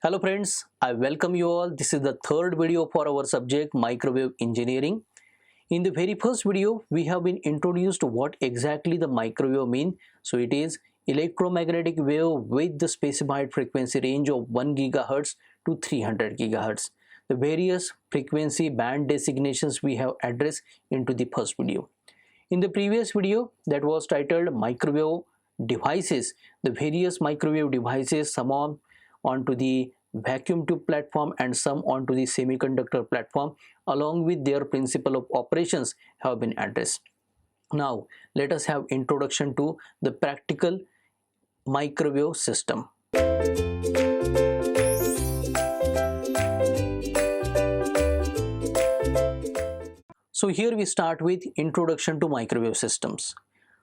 Hello friends, I welcome you all. This is the third video for our subject microwave engineering. In the very first video, we have been introduced to what exactly the microwave mean. So it is electromagnetic wave with the specified frequency range of 1 GHz to 300 GHz. The various frequency band designations we have addressed into the first video. In the previous video that was titled microwave devices, the various microwave devices, some onto the vacuum tube platform and some onto the semiconductor platform along with their principle of operations have been addressed. Now let us have introduction to the practical microwave system. So here we start with introduction to microwave systems.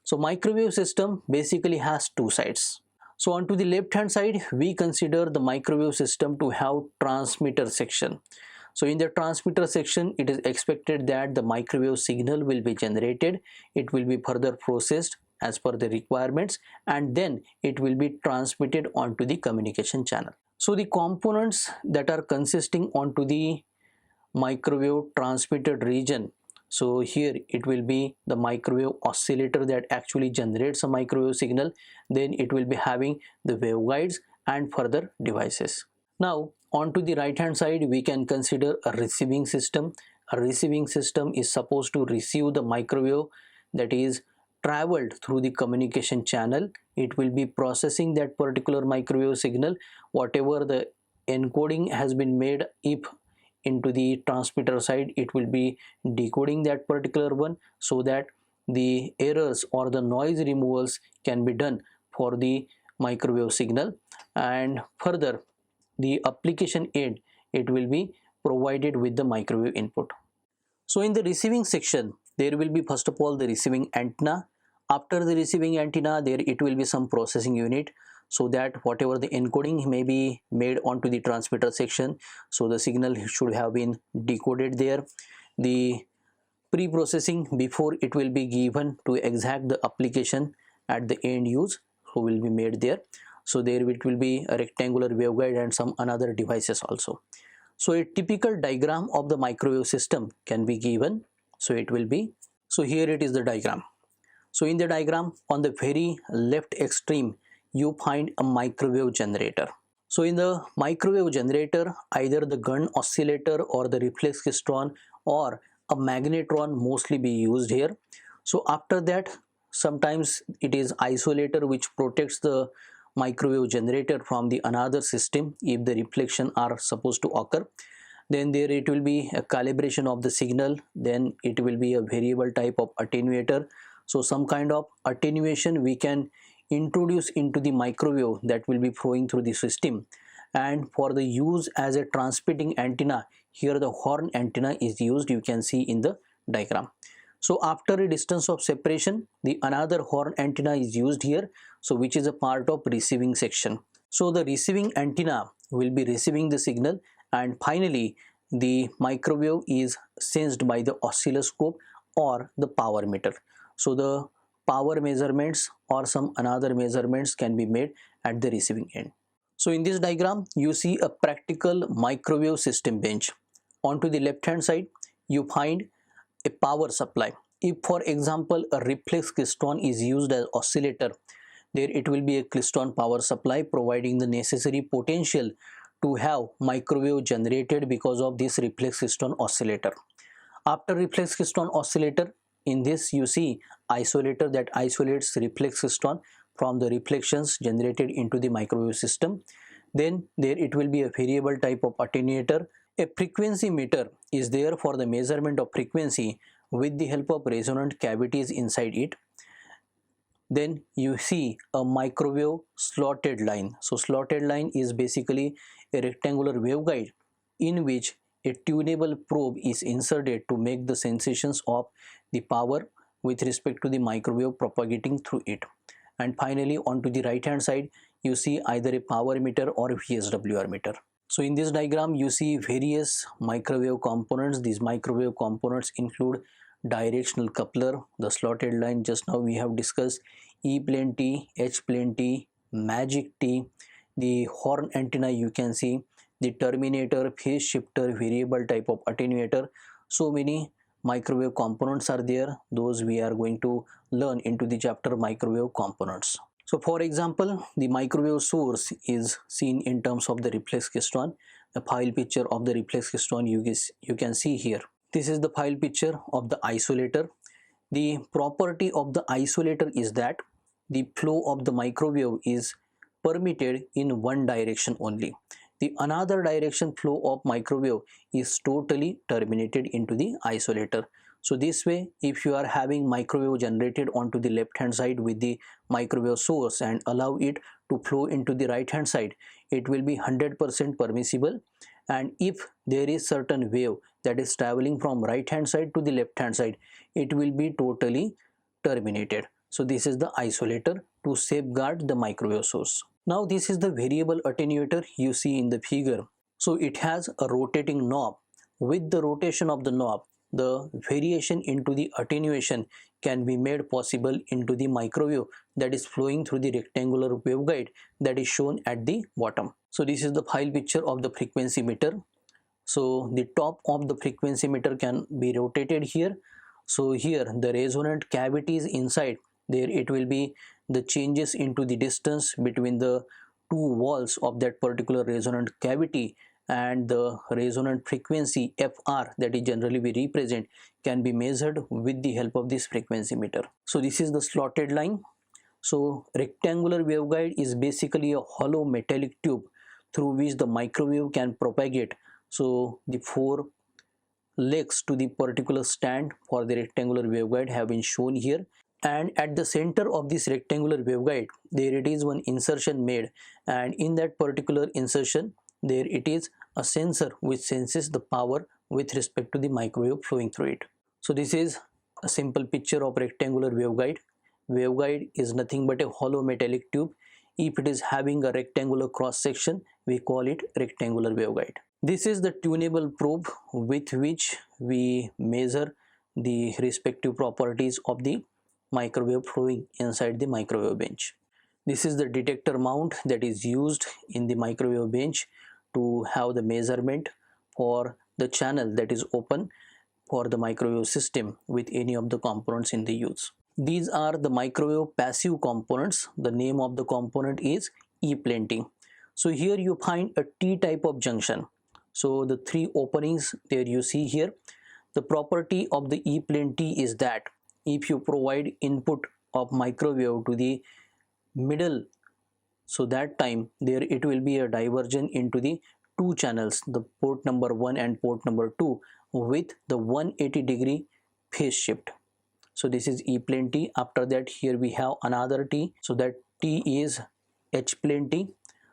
So microwave system basically has two sides. So onto the left hand side, we consider the microwave system to have transmitter section. So in the transmitter section, it is expected that the microwave signal will be generated. It will be further processed as per the requirements and then it will be transmitted onto the communication channel. So the components that are consisting onto the microwave transmitted region. So here it will be the microwave oscillator that actually generates a microwave signal. Then it will be having the waveguides and further devices. Now onto the right hand side, we can consider a receiving system. A receiving system is supposed to receive the microwave that is traveled through the communication channel. It will be processing that particular microwave signal. Whatever the encoding has been made, if into the transmitter side, it will be decoding that particular one so that the errors or the noise removals can be done for the microwave signal, and further the application end, it will be provided with the microwave input. So in the receiving section, there will be first of all the receiving antenna. After the receiving antenna, there it will be some processing unit, so that whatever the encoding may be made onto the transmitter section, so the signal should have been decoded there. The pre-processing before it will be given to exact the application at the end use, so will be made there. So there it will be a rectangular waveguide and some another devices also. So a typical diagram of the microwave system can be given. So it will be, so here it is the diagram. So in the diagram on the very left extreme, you find a microwave generator. So in the microwave generator, either the gun oscillator or the reflex klystron or a magnetron mostly be used here. So after that, sometimes it is isolator which protects the microwave generator from the another system if the reflection are supposed to occur. Then there it will be a calibration of the signal. Then it will be a variable type of attenuator. So some kind of attenuation we can introduce into the microwave that will be flowing through the system. And for the use as a transmitting antenna, here the horn antenna is used, you can see in the diagram. So after a distance of separation, the another horn antenna is used here, so which is a part of receiving section. So the receiving antenna will be receiving the signal, and finally the microwave is sensed by the oscilloscope or the power meter. So the power measurements or some another measurements can be made at the receiving end. So in this diagram, you see a practical microwave system bench. Onto the left hand side, you find a power supply. If for example a reflex klystron is used as oscillator, there it will be a klystron power supply providing the necessary potential to have microwave generated because of this reflex klystron oscillator. After reflex klystron oscillator, in this you see isolator that isolates reflex klystron from the reflections generated into the microwave system. Then there it will be a variable type of attenuator. A frequency meter is there for the measurement of frequency with the help of resonant cavities inside it. Then you see a microwave slotted line. So slotted line is basically a rectangular waveguide in which a tunable probe is inserted to make the sensations of the power with respect to the microwave propagating through it. And finally onto the right hand side, you see either a power meter or a VSWR meter. So in this diagram, you see various microwave components. These microwave components include directional coupler, the slotted line just now we have discussed, Eplenty, Hplenty, Magic T, the horn antenna, you can see the terminator, phase shifter, variable type of attenuator. So many microwave components are there. Those we are going to learn into the chapter microwave components. So for example, the microwave source is seen in terms of the reflex keystone. The file picture of the reflex keystone you can see here. This is the file picture of the isolator. The property of the isolator is that the flow of the microwave is permitted in one direction only. The another direction flow of microwave is totally terminated into the isolator. So this way, if you are having microwave generated onto the left hand side with the microwave source and allow it to flow into the right hand side, it will be 100% permissible. And if there is certain wave that is traveling from right hand side to the left hand side, it will be totally terminated. So this is the isolator to safeguard the microwave source. Now this is the variable attenuator you see in the figure. So it has a rotating knob. With the rotation of the knob, the variation into the attenuation can be made possible into the microwave that is flowing through the rectangular waveguide that is shown at the bottom. So this is the file picture of the frequency meter. So the top of the frequency meter can be rotated here. So here the resonant cavities inside, there it will be the changes into the distance between the two walls of that particular resonant cavity, and the resonant frequency Fr that is generally we represent can be measured with the help of this frequency meter. So this is the slotted line. So rectangular waveguide is basically a hollow metallic tube through which the microwave can propagate. So the four legs to the particular stand for the rectangular waveguide have been shown here, and at the center of this rectangular waveguide there it is one insertion made, and in that particular insertion there it is a sensor which senses the power with respect to the microwave flowing through it. So this is a simple picture of rectangular waveguide. Waveguide is nothing but a hollow metallic tube. If it is having a rectangular cross section, we call it rectangular waveguide. This is the tunable probe with which we measure the respective properties of the microwave flowing inside the microwave bench. This is the detector mount that is used in the microwave bench to have the measurement for the channel that is open for the microwave system with any of the components in the use. These are the microwave passive components. The name of the component is Eplenty. So here you find a T-type of junction. So the three openings there you see here. The property of the Eplenty is that if you provide input of microwave to the middle, so that time there it will be a diversion into the two channels, the port number 1 and port number 2, with the 180-degree phase shift. So this is Eplenty. After that here we have another T, so that T is Hplenty.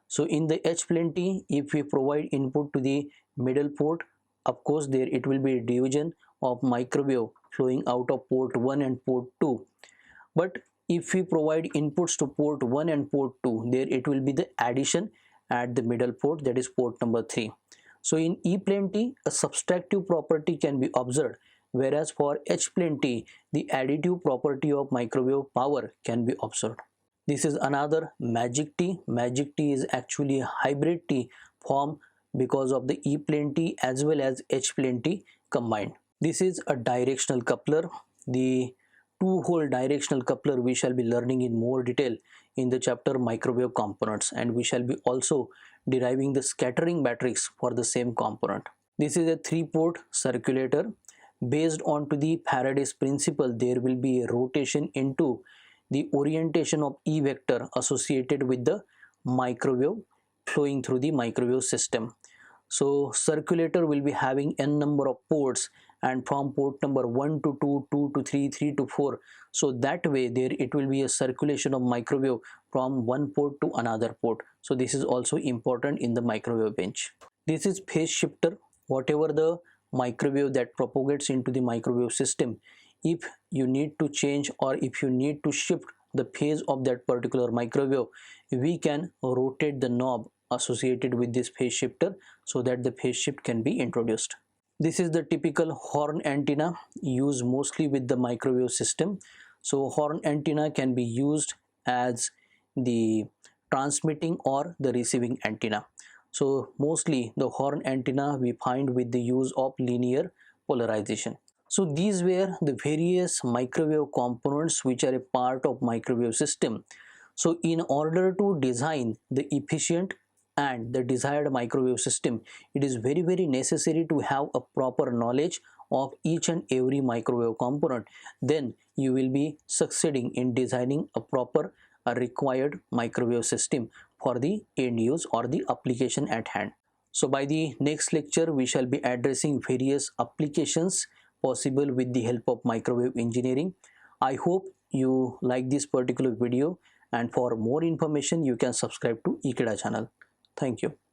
So in the Hplenty, if we provide input to the middle port, of course there it will be a division of microwave flowing out of port 1 and port 2. But if we provide inputs to port 1 and port 2, there it will be the addition at the middle port, that is port number 3. So in Eplenty, a subtractive property can be observed, whereas for Hplenty, the additive property of microwave power can be observed. This is another magic T. Magic T is actually a hybrid T formed because of the Eplenty as well as Hplenty combined. This is a directional coupler. The two-hole directional coupler we shall be learning in more detail in the chapter microwave components, and we shall be also deriving the scattering matrix for the same component. This is a 3-port circulator. Based on to the Faraday's principle, there will be a rotation into the orientation of E vector associated with the microwave flowing through the microwave system. So circulator will be having n number of ports, and from port number 1 to 2, 2 to 3, 3 to 4. So that way there it will be a circulation of microwave from one port to another port. So this is also important in the microwave bench. This is phase shifter. Whatever the microwave that propagates into the microwave system, if you need to change or if you need to shift the phase of that particular microwave, we can rotate the knob associated with this phase shifter so that the phase shift can be introduced. This is the typical horn antenna used mostly with the microwave system. So horn antenna can be used as the transmitting or the receiving antenna. So mostly the horn antenna we find with the use of linear polarization. So these were the various microwave components which are a part of microwave system. So in order to design the efficient and the desired microwave system, it is very necessary to have a proper knowledge of each and every microwave component. Then you will be succeeding in designing a proper required microwave system for the end use or the application at hand. So by the next lecture we shall be addressing various applications possible with the help of microwave engineering. I hope you like this particular video, and for more information you can subscribe to Ekeeda channel. Thank you.